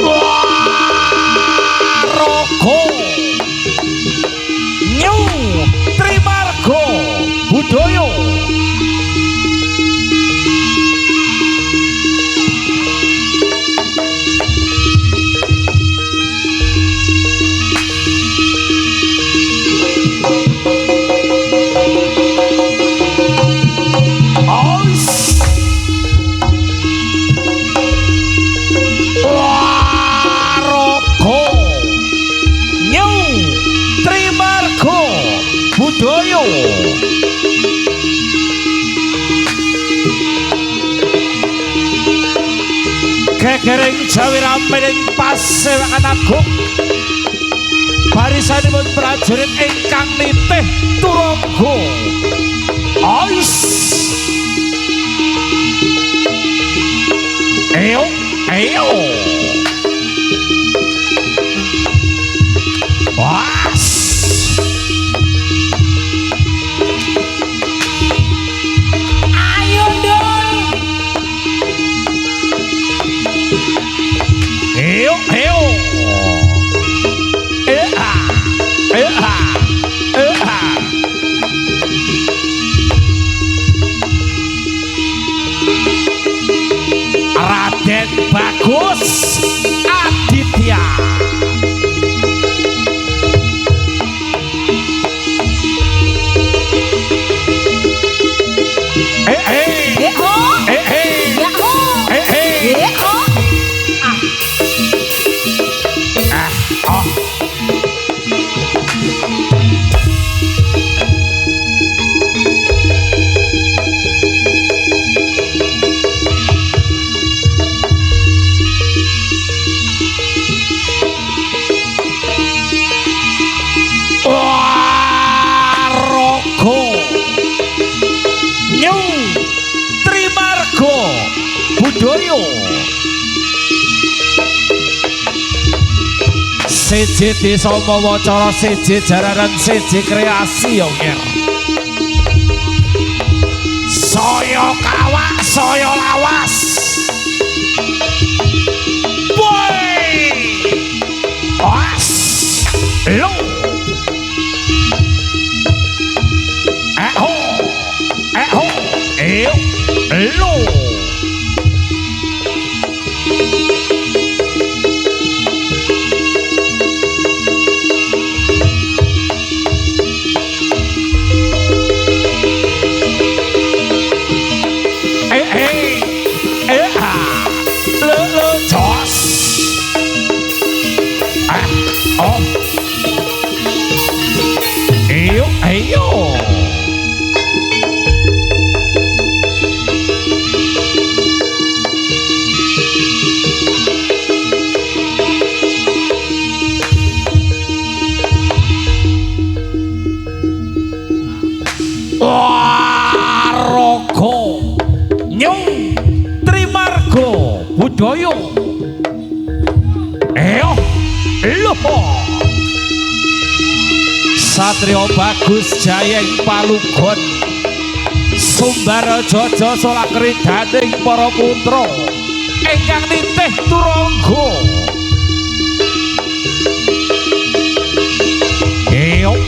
Waraga Nyu Trimarga Budaya budaya gegering Jawi ramening pasewakan agung barisanipun prajurit ingkang nitih turangga ais eyo eyo was Eyo, eyo. Raden Bagus Aditya. Nyu Trimarga Budaya siji desa mawacara siji jaranan siji kreasi yo ngir saya kawak saya lawas boy as lo Hello. Jos. Oh. Ayo. Waraga Nyu Trimarga Budaya lho Satrio Bagus Jayeng Palugon Sumbar Jojo Solakridaning para putra ingkang nitih turangga ayo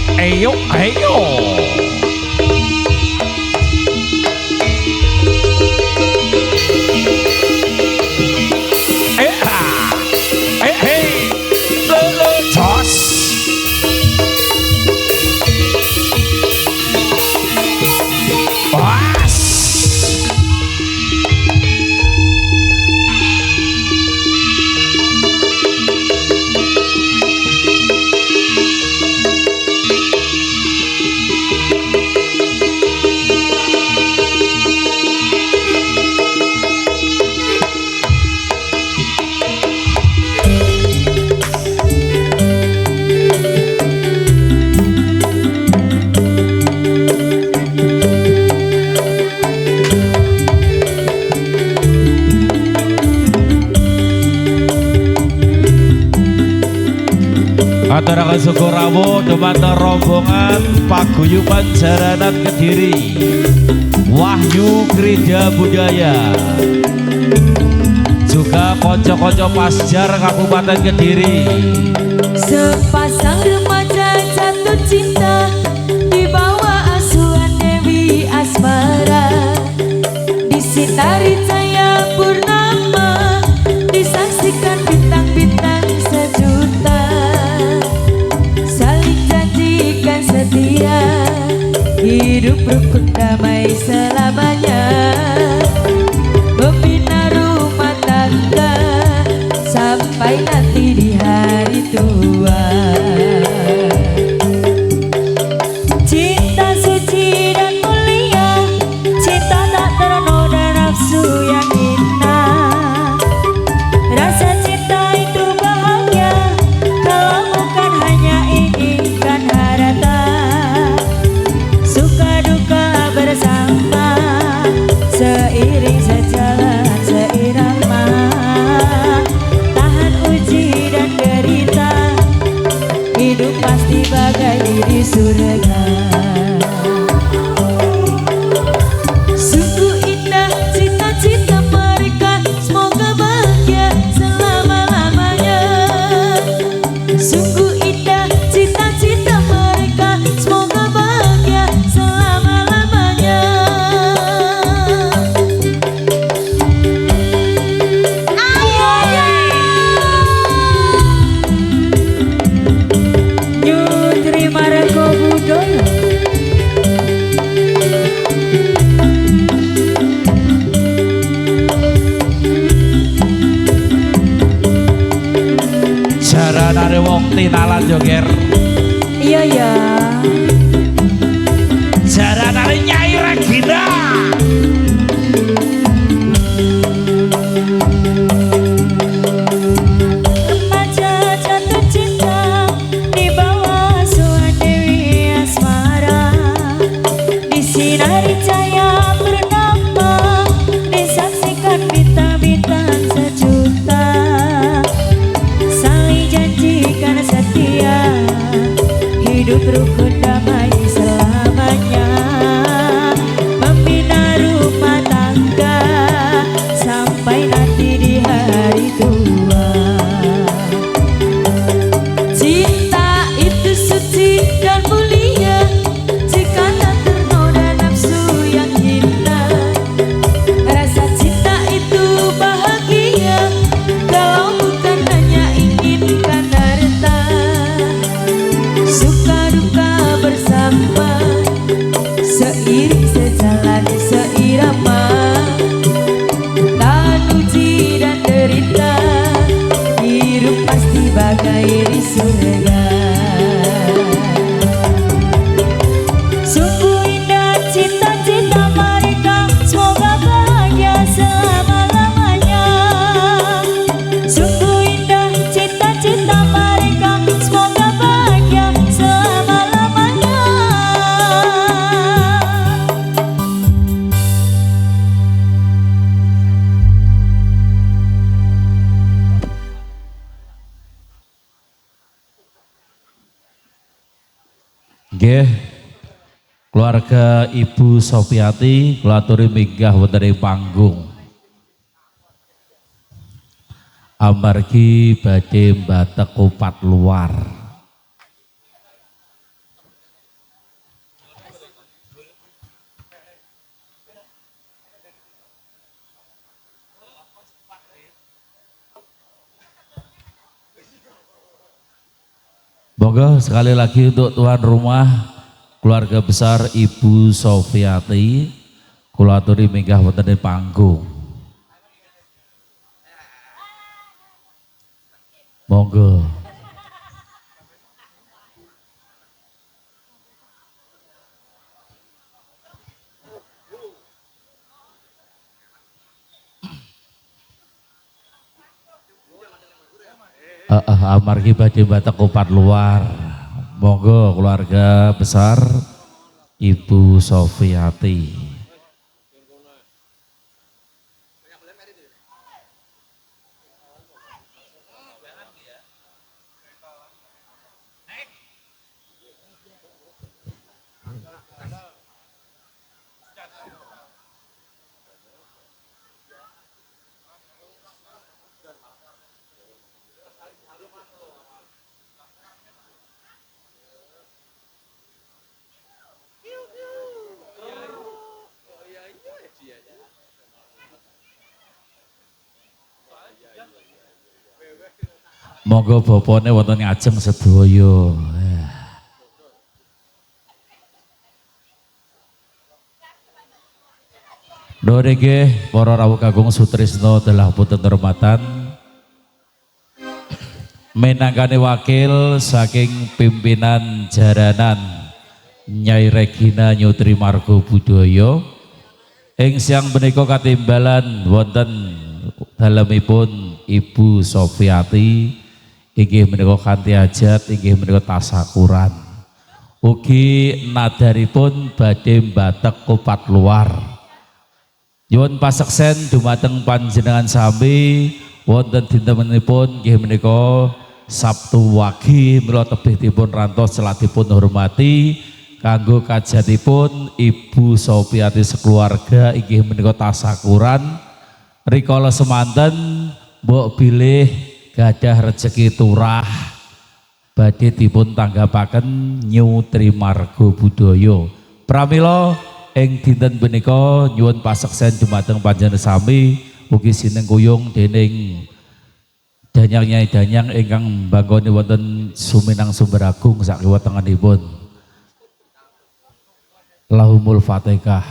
Aturaken syukur rawuh dumateng rombongan paguyuban Jaranan Kediri Wahyu Gereja Budaya juga konco-konco Pasjar Kabupaten Kediri. Sepasang remaja jatuh cinta di bawah asuhan Dewi Asmara, disinari cahaya purnama, disaksikan bintang-bintang sejuta, saling janjikan setia, hidup rukun damai selamanya, membina rumah tangga sampai nanti di hari tua. Cinta suci dan mulia, cinta tak ternoda nafsu yang indah. Rasa cinta itu bahagia kalau bukan hanya inginkan harta. Suka duka bersama, seiring sejalan seirama, tahan uji dan derita, hidup pasti bagai di surga. Sungguh indah cita-cita mereka, semoga bahagia selama-lamanya. Sungguh indah cita-cita mereka, semoga bahagia selama-lamanya. Nyutri Marco Budoyo. Jaranane wong tinalan joger. Iya ya. Jaranane Nyai Regina. Remaja jatuh cinta di bawah asuhan Dewi Asmara, disinari cahaya bernama, disaksikan bintang-bintang sejuta, saling janjikan setia, hidup rukun damai selamanya, membina rumah tangga sampai nanti di hari tua. Cinta itu suci dan mulia jika tak ternoda nafsu yang hina. Rasa cinta itu bahagia kalau bukan hanya inginkan harta. Suka duka bersama, seiring sejalan seirama, tahan uji dan derita, hidup pasti bagai di surga. Sungguh indah cita-cita mereka, semoga bahagia selama-lamanya. Sungguh indah cita-cita mereka, semoga bahagia selama-lamanya. Nggih. Keluarga Ibu Sofiati kula aturi minggah wonten ing panggung. Amargi badhe mbatek kupat luar. Monggo sekali lagi untuk tuan rumah keluarga besar Ibu Sofiati kula aturi minggah wonten ing panggung. Monggo. Amargi badhe mbatek kupat luar. Monggo keluarga besar Ibu Sofiati. Monggo bapane wonten ngajeng sedaya. Lho nggih para rawuh kakung sutresna telah pun hormatan menangkane wakil saking pimpinan jaranan Nyai Regina Nyutri Margo Budaya ing siang menika katimbalan wonten dalemipun Ibu Sofiati inggih menika kanthi hajat inggih menika tasakuran ugi nadaripun badhe mbatek kupat luar. Nyuwun paseksen dumateng panjenengan sami wonten dintenipun nggih menika Sabtu Wage mila tebihipun rantos celatipun hormati kanggo kajatipun Ibu Sofiati sekeluarga inggih menika tasakuran rikala semanten mbok bilih gadah rejeki turah badhe dipun tanggapaken Nyutri Margo Budaya. Pramila ing dinten menika nyuwun paseksen dumateng panjenengan sami ugi sinengkuyung dening Danyang Nyai Danyang ingkang banggoni wonten Suminang Sumber Agung sakiwa tengenipun. Lahumul Fatihah.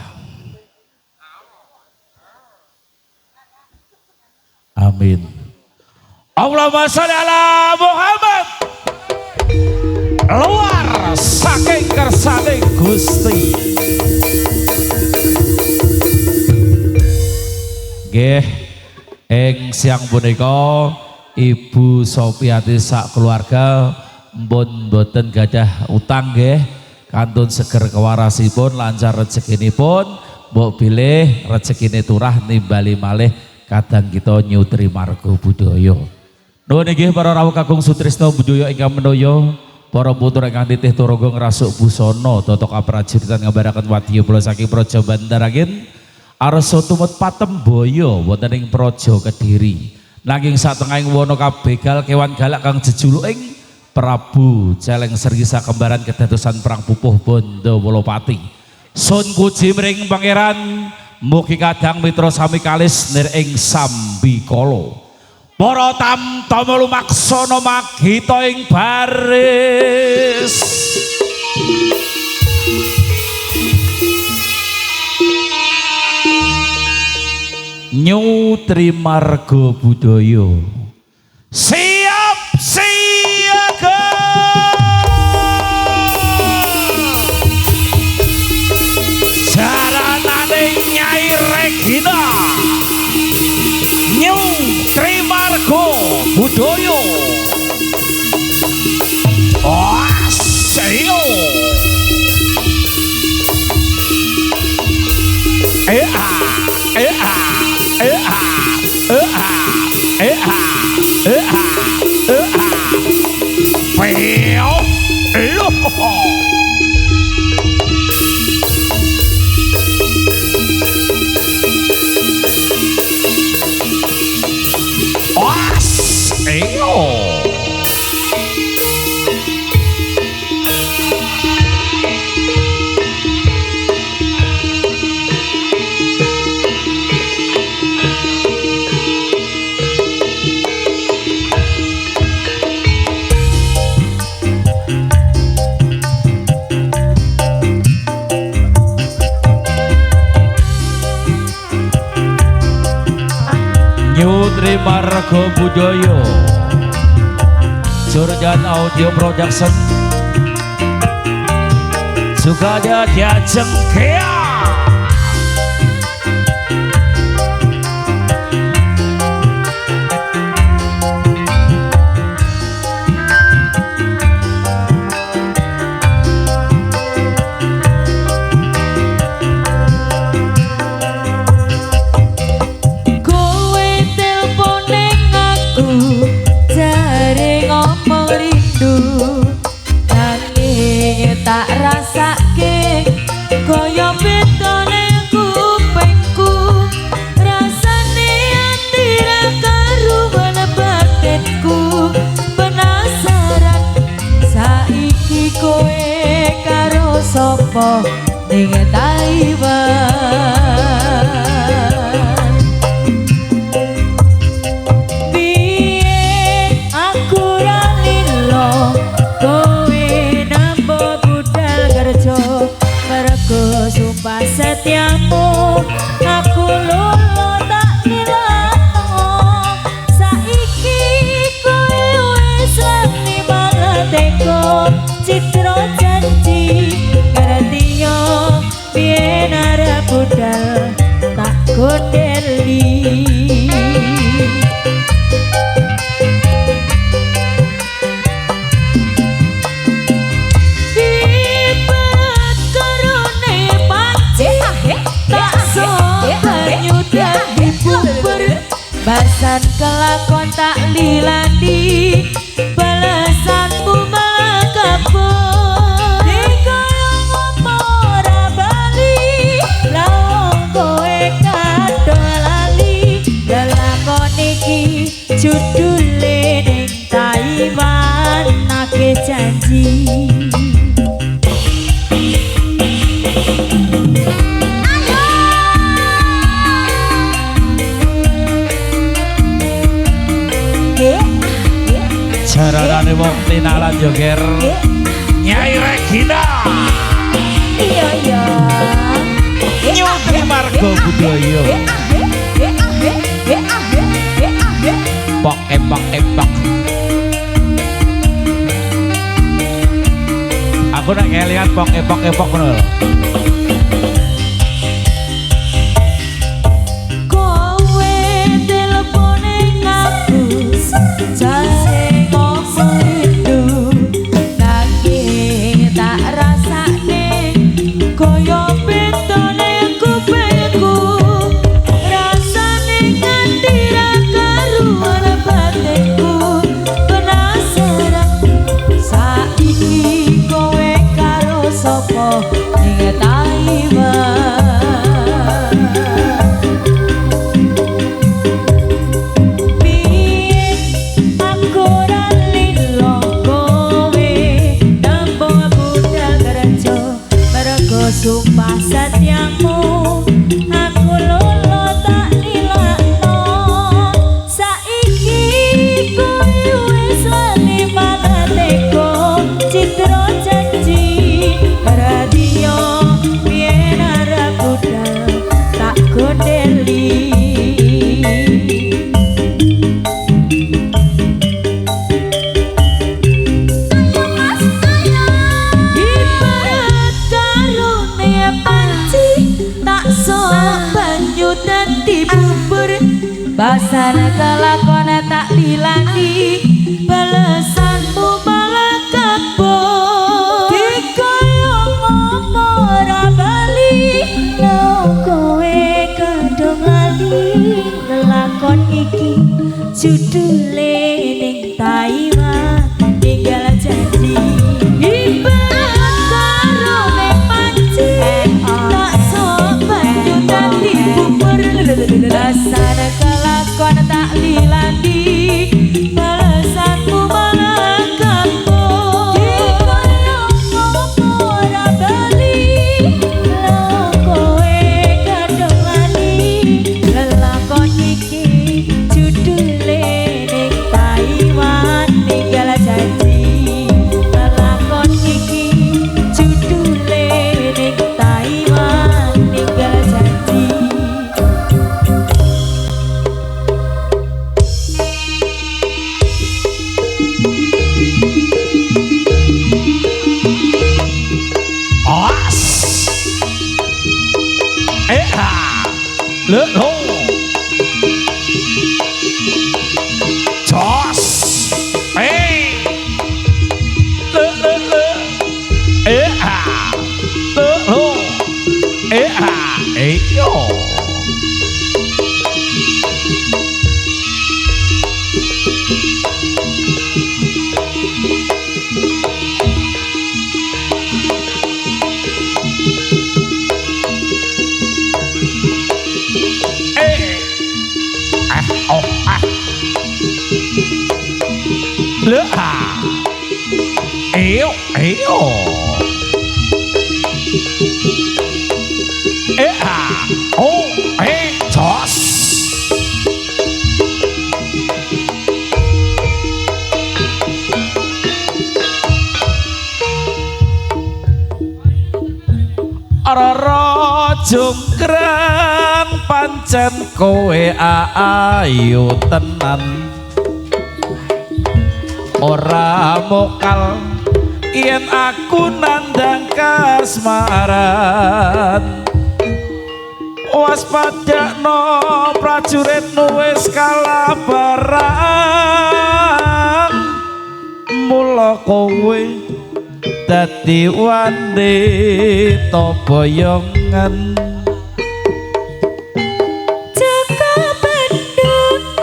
Amin. Allahumma sholli ala Muhammad. Luar saking kersane Gusti. Nggih, ing siang punika Ibu Sofiati sak keluarga mboten gadah utang nggih, kantun seger kewarasipun lancar rezekinipun, mbok bilih rezekine turah nimbali malih kadang kita Nyutri Margo Budaya. Nuwun inggih para rawuh kakung sutresna budaya ingkang menaya, para putra ingkang titih turaga ngrasuk busana tata kaprajuritan ngambaraken wadya kula saking Praja Bandarangin arsa tumut patemboyo wonten ing Praja Kediri. Nanging satengahing wana kabegal kewan galak kang jejuluking Prabu Celeng Sri sakembaran kedadosan perang pupuh Bondo Wolopati. Sun puji mring pangeran mugi kadang mitra sami kalis nir ing sambikala. Para tamtama lumaksana magita ing baris. Nyutri Margo Budaya siap siaga jaranane Nyai Regina Nyutri Margo Budaya asio Nyutri Margo Budaya Jurjan Audio Production juga ada diajeng Kea tak rasake kaya betone kupengku rasane ati ra karuwan batinku penasaran saiki kowe karo sapa ning Taiwan piye Basan kelakon tak lilani, balasanmu malah kabur. Dikaya ngopo ora bali, lawang kowe kadung lali. Lelakon iki judule ning Taiwan, nake janji. Jarane wong tinalan joger Nyai Regina Iya iya Nyutri Margo Budaya Pok epok epok Aku nak ngeliat pok epok epok bener Kowe telepone ngapus jare ngomong rindu nanging tak rasane koyo betone kupingku rasane nganti ra karuan batinku penasaran saiki kowe karo sapa ning Taiwan. Sumpah setiamu aku lolo tak nilakno saiki kowe wis lali manateko citra janji radio biyen arep budal tak gondeli Basan kelakon tak lilani, balasanmu malah kabur. Dikaya ngopo ora bali, lawang kowe kadung lali. Lelakon iki judule ning Taiwan, tinggal janji. Ibarat karo ning panci, tak sok banyu dadi bubur. Basan kelakon tak lilani, balasanmu malah kabur. Dikaya ngopo ora bali, lawang kowe kadung lali. Lelakon iki judule ning Taiwan, tinggal janji. Lelakon iki judule ning Taiwan, tinggal janji. Lỡ lô Chos Ê Lỡ lỡ lỡ Ê hà Lỡ lô Ê hà Ê yo Lỡ hà Éo éo Ê hà Ô ê chos Roro jungkrang pancen kowe ayu tenan ora mokal yen aku nandang kasmaran waspadakno prajuritmu wis kalaparan mula kowe dadi wanita boyongan Jaka Bandung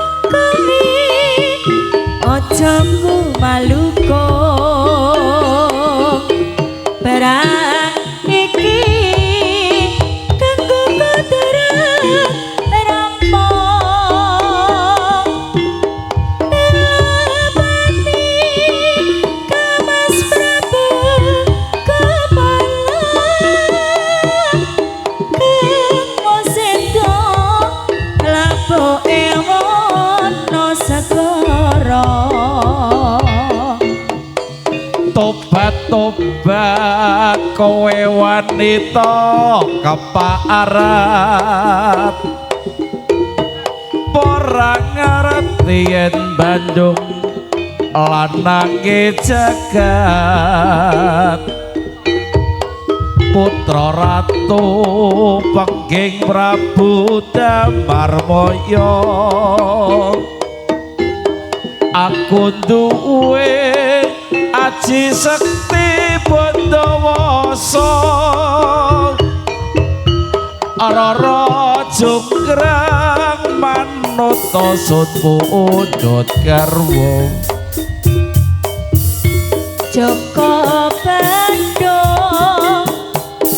tobat kowe wanita keparat ora ngerti yen Bandung lanange jagat putra ratu pengging Prabu Damarmaya aku duwe aji sekti Bandawasa Rara jonggrang manut sutmu udut garwa Joko Bandung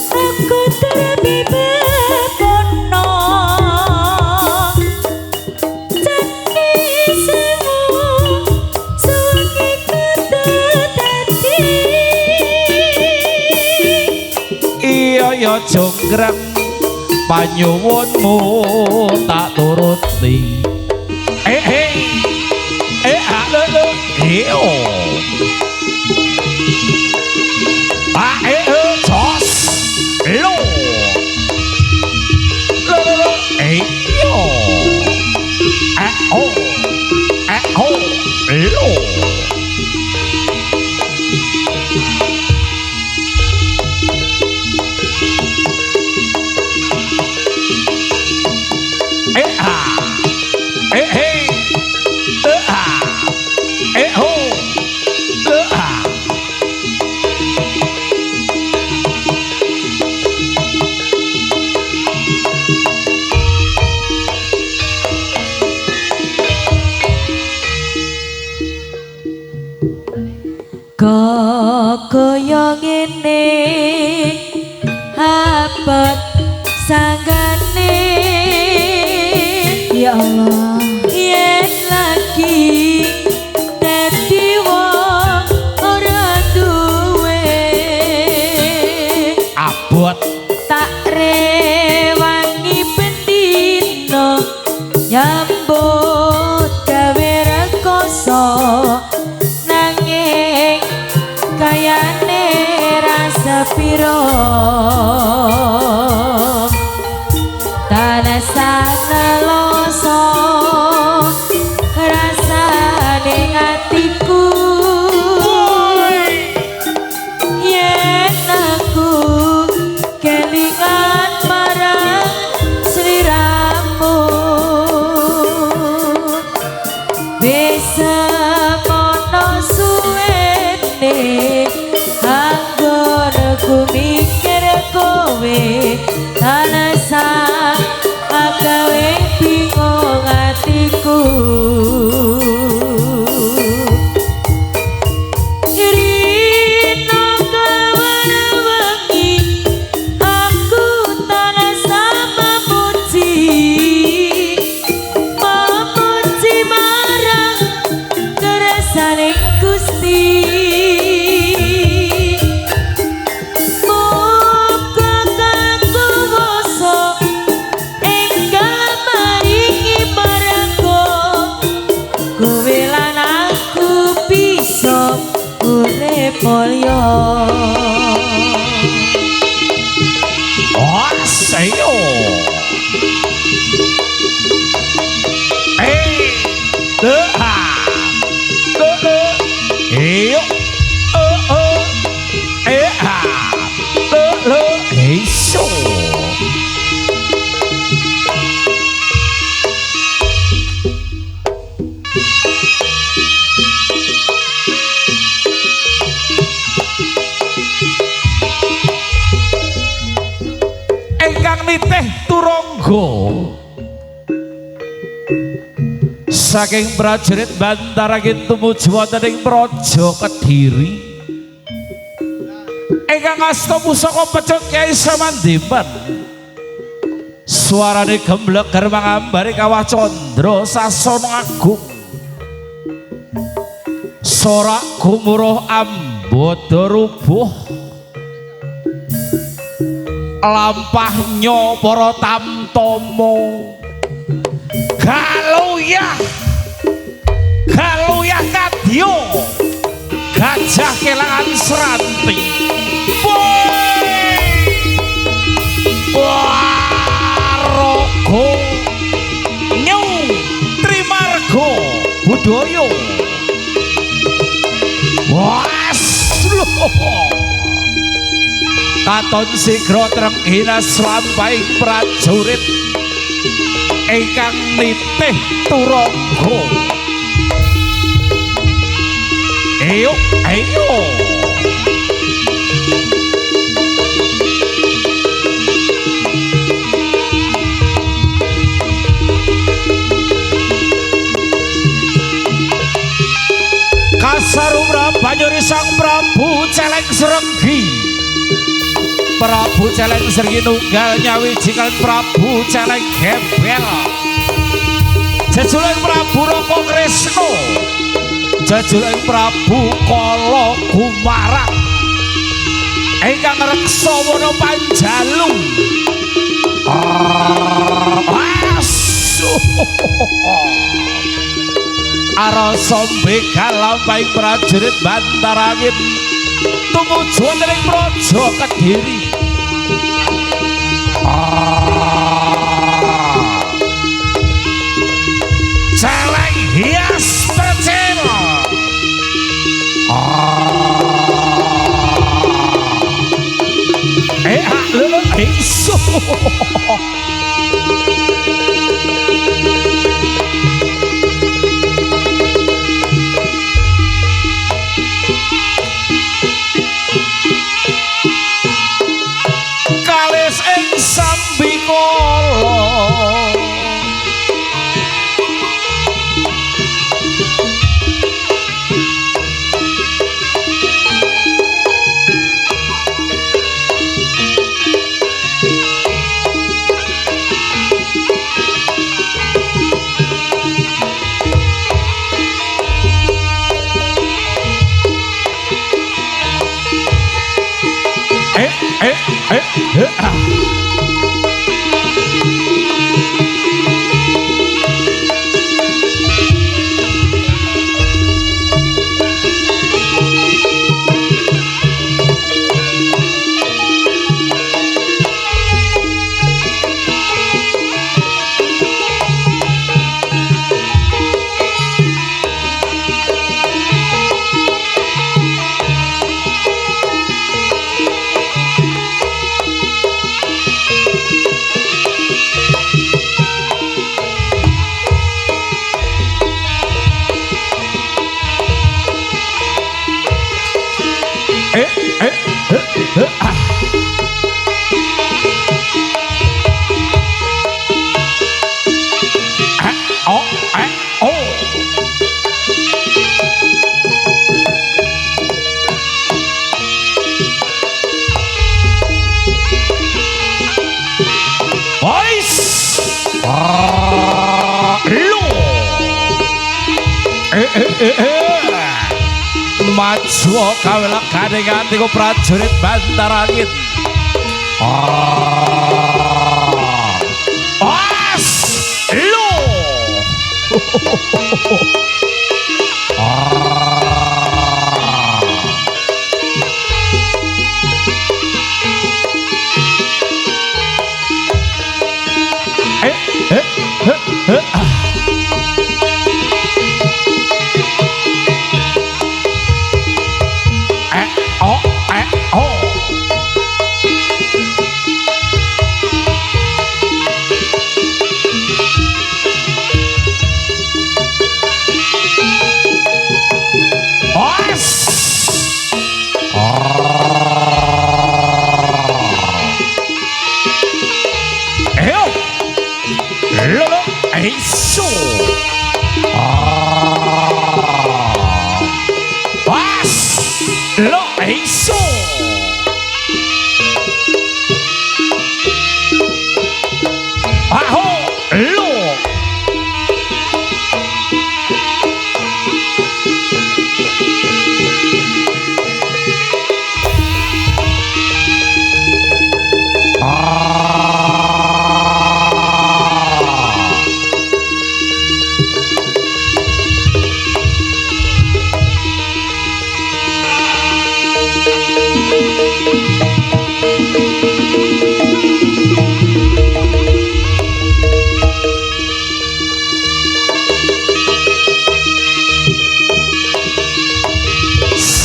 aku terbibepono ceki semu sungi kudu dadi iya ya jonggrang panyuwunmu tak turuti halo iyo jos lo iyo lo kaya ngene abot sanggane ya Allah yen lagi dadi wong ora duwe abot tak rewangi bendino nyambut gawe rekoso nanging kayane rasa piro tanah sana loso rasane atiku yen aku kelingan marang sliramu bisa mono suwene anggonku mikir kowe tanasa agawe bingung atiku Rino kawan wengi aku tanasa memuji marang kersane Gusti muga kakuwasa enggal maringi paraga kowe lan aku bisa urip mulya Sayo iyo iso engkang nitih turangga saking prajurit Bantaragin tumuju wonten ing Praja Kediri ingkang asta pusaka pecuk Kyai Samandiman suarane gembleger mangambari kawah candra sasana agung sorak gumuruh ambada rubuh lampahnya para tamtama galuyah kadya gajah kelangan seranting budaya. Was katon sigra trenggina slampaing prajurit ingkang nitih turangga. Ayo, ayo. Kasarumra banyuri sang Prabu Celeng Srenggi. Prabu Celeng Srenggi nunggal nyawijikan Prabu Celeng Gembel. Jejuleng Prabu Raka Kresna. Jejuleng Prabu Kala Gumarang. Ingkang reksa wana Panjalu. Arasa begal lampahing prajurit Bantarangin tumuju wonten ing Praja Kediri. Celeng hias percela. Lho iso. Kalis ing Sambikala. Maju kawelak kadingan tiku prajurit Bantarangin. As lo.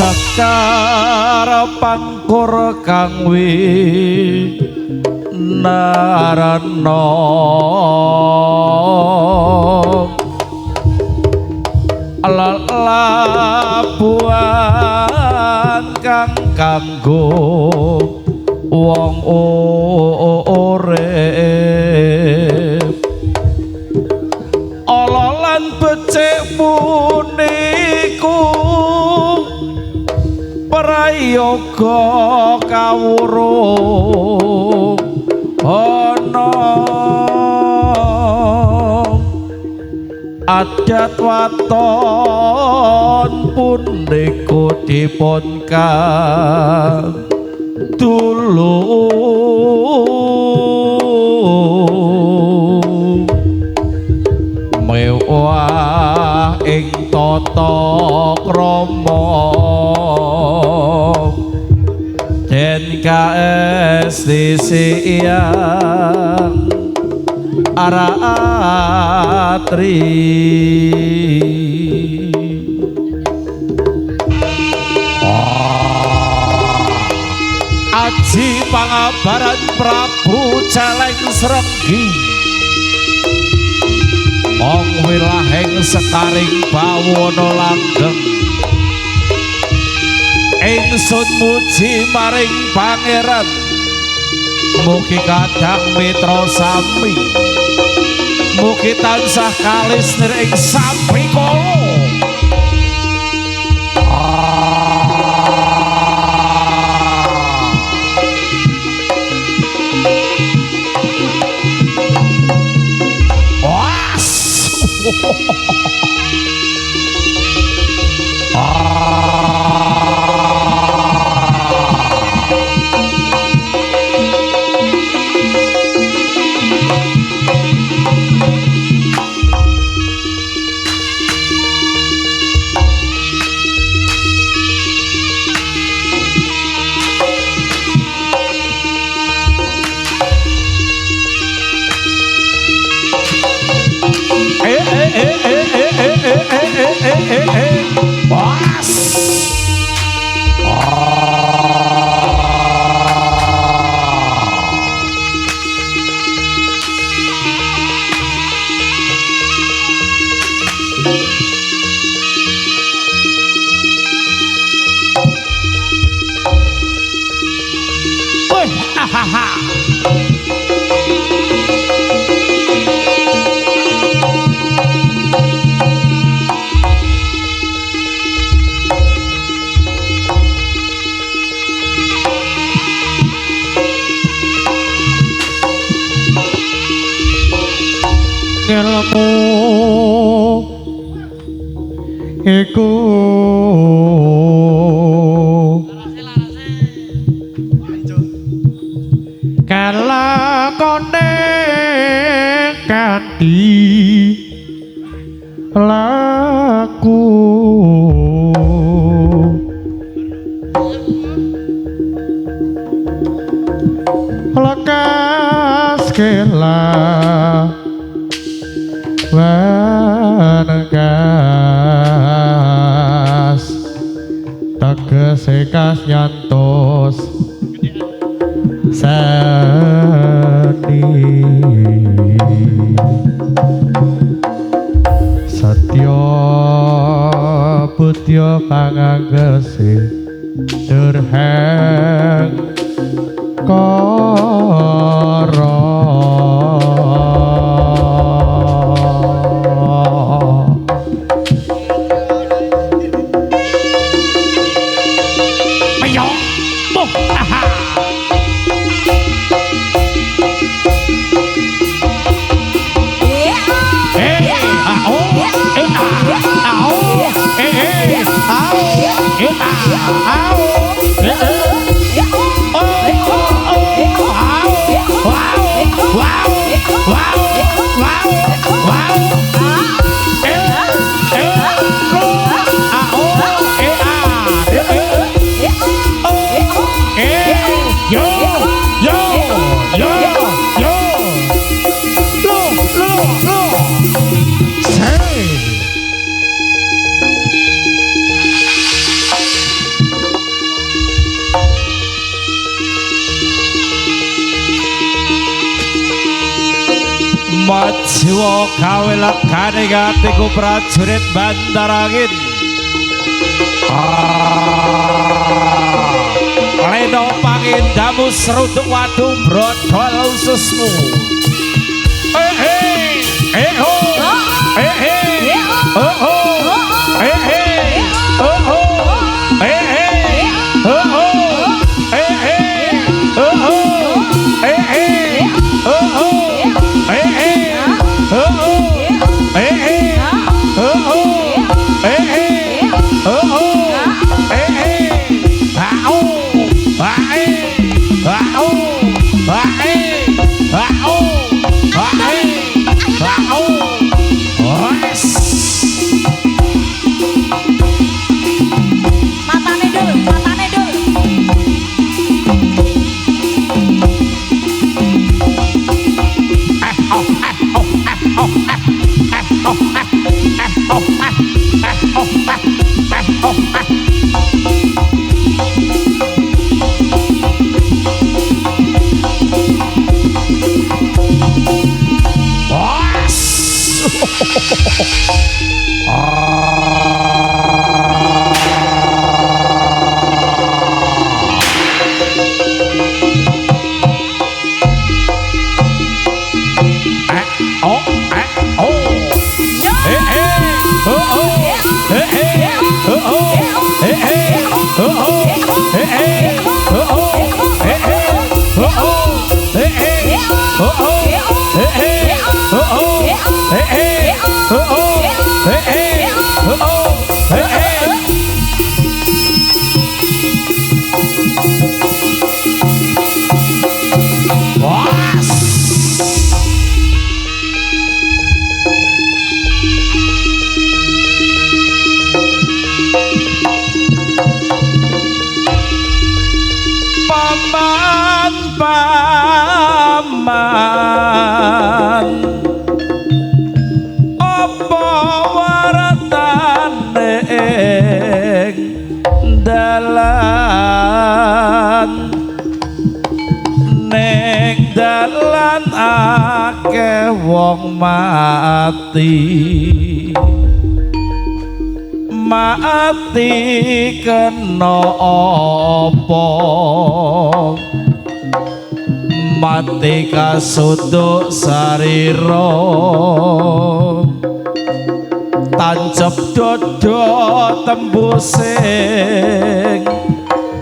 sekar pangkur kang winarana labuhan kang kanggo wong urip ala lan becik puniku prayoga kawruh ana adat waton punika dipun tulung mewah ing tata krama den kaestisian aratri aji pangabaran Prabu Celeng Srenggi mong wilahing sekaring bawana langgeng ingsun muji maring pangeran mugi kadang mitra sami mugi tansah kalis ing sampikala ilmu iku kalakone kanthi laku lekas kelah wanegas tegese kas nyantos seni satya putya panganggese durheng kara jiwa gawe legane atiku prajurit Bantarangin. Leno pangindamu seruduk wadu brodol ususmu. Wong mati kena apa mati kasuduk sarira tancep dodo tembusing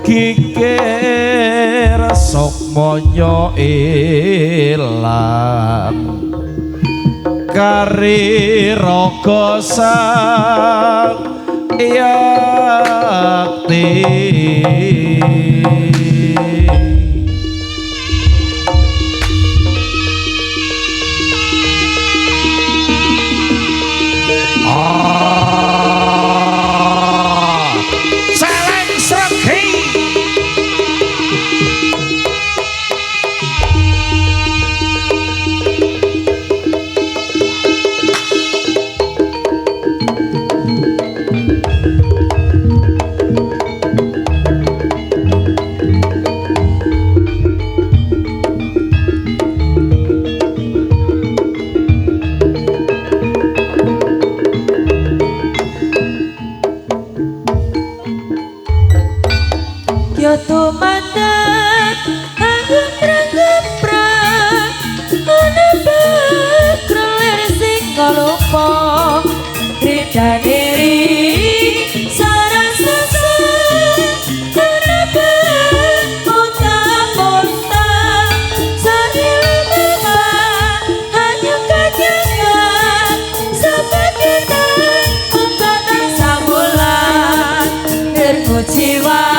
kikir sukmanya ilang kari raga sang yakti. Seleng sregi Kyoto mandat anggeprang-geprang ana bakroler sing kalopo kridaderi sarasasa kenapa ponta-ponta sadil mama hanya kajangan sebagian ungkatan sabulan terkuciwa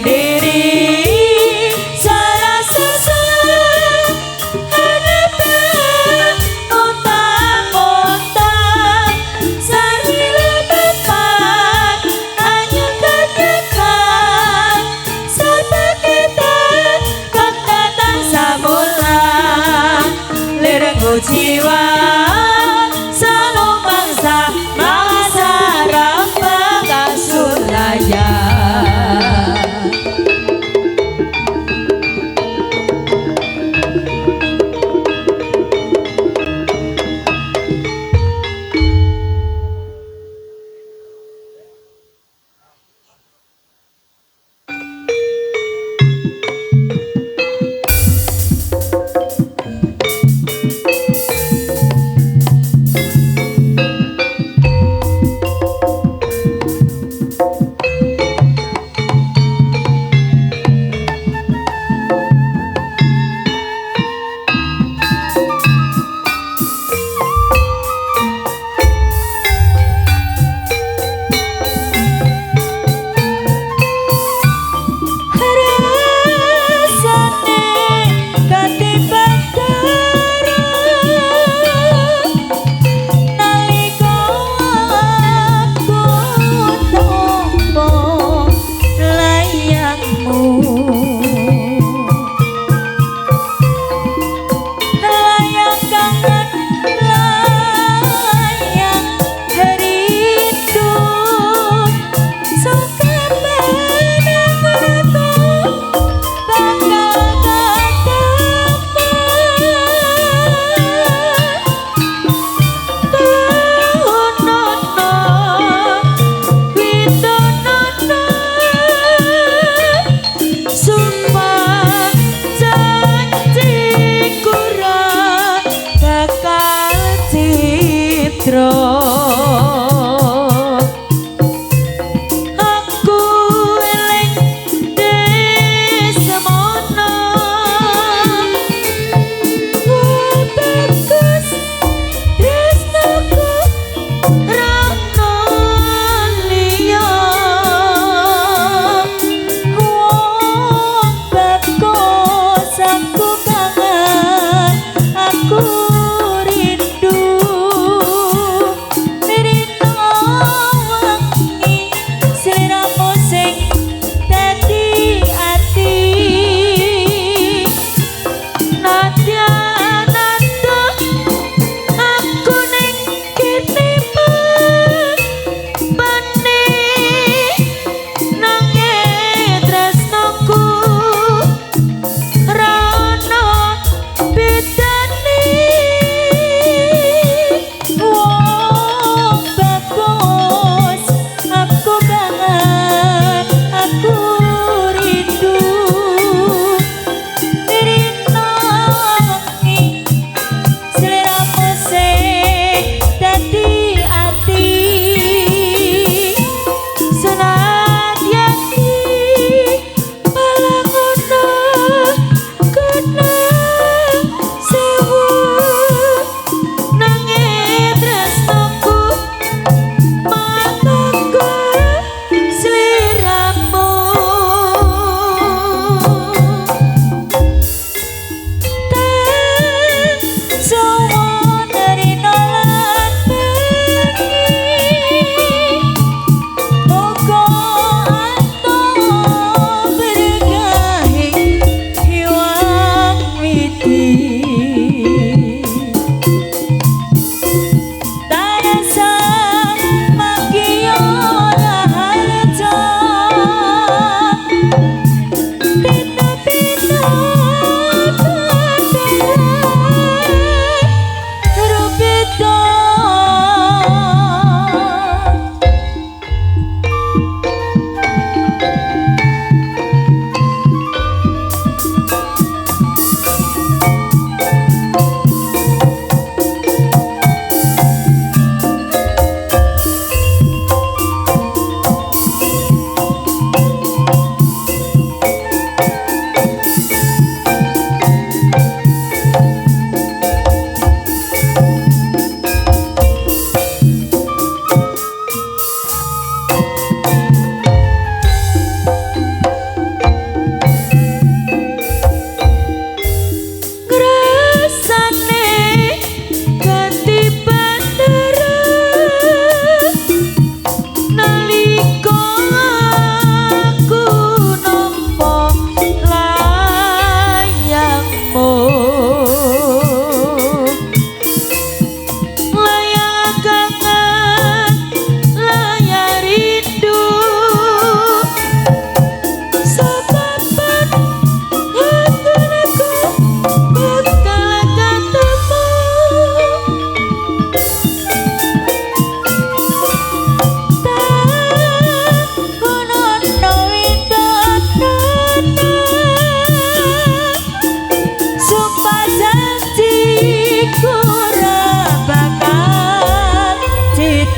diri sarasa hadapkan otak-otak sarila tepat anyek-anyekan sapaketan kang datang sabulan lerengku jiwa salumangsa mangsa ramba kasulayan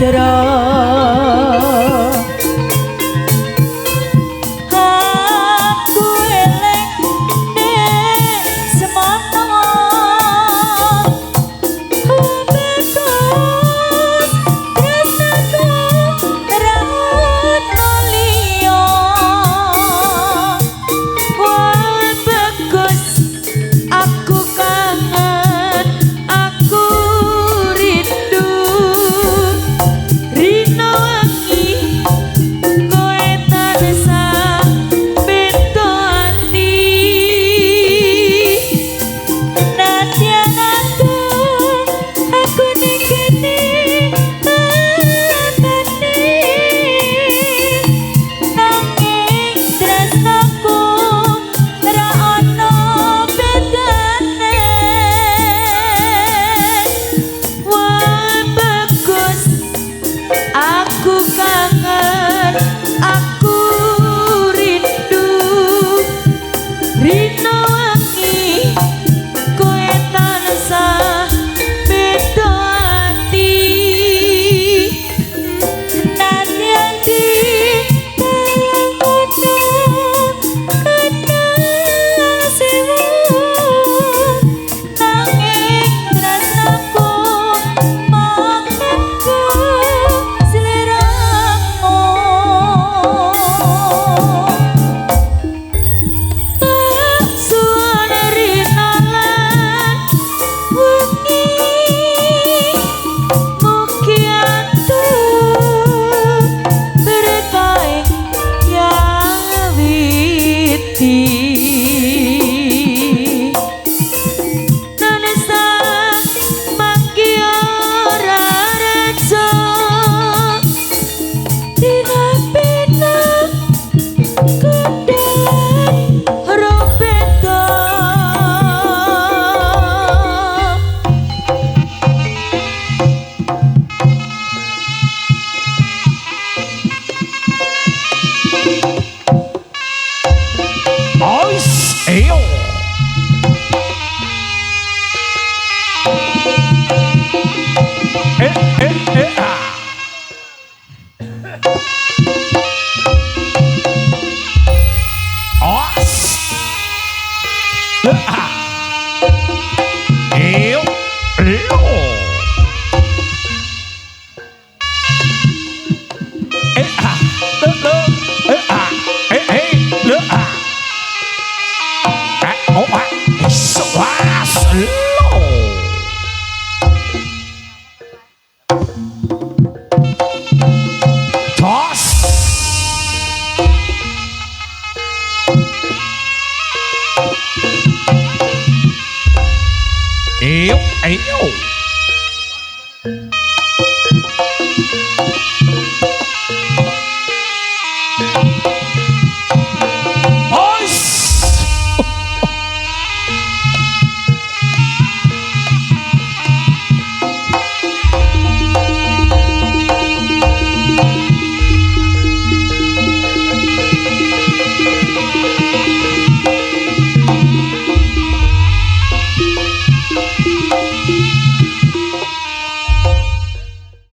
sejahtera. Aku eling nek semono bekas tresnaku rawat liya. Wah bagus aku kangen aku rindu rino wengi kowe tansah beda ati nadyan aku ning kene alapane nanging tresnaku ra ono bedane. Wah bagus aku kangen aku rindu rino wengi kowe tansah beda ati nadyan di kenal sewu nanging tresnaku manganku sliramu. Tak suara rinalan wengi mugi antuk berkae nyawiti Nanesa mangki ora rejo dina pinang kendang robeta. Ois, eyo. Ah. Os. Ah. Eyo, eyo. Ah. Ah. Ah. Oh, slow. Toss. Ew, ew.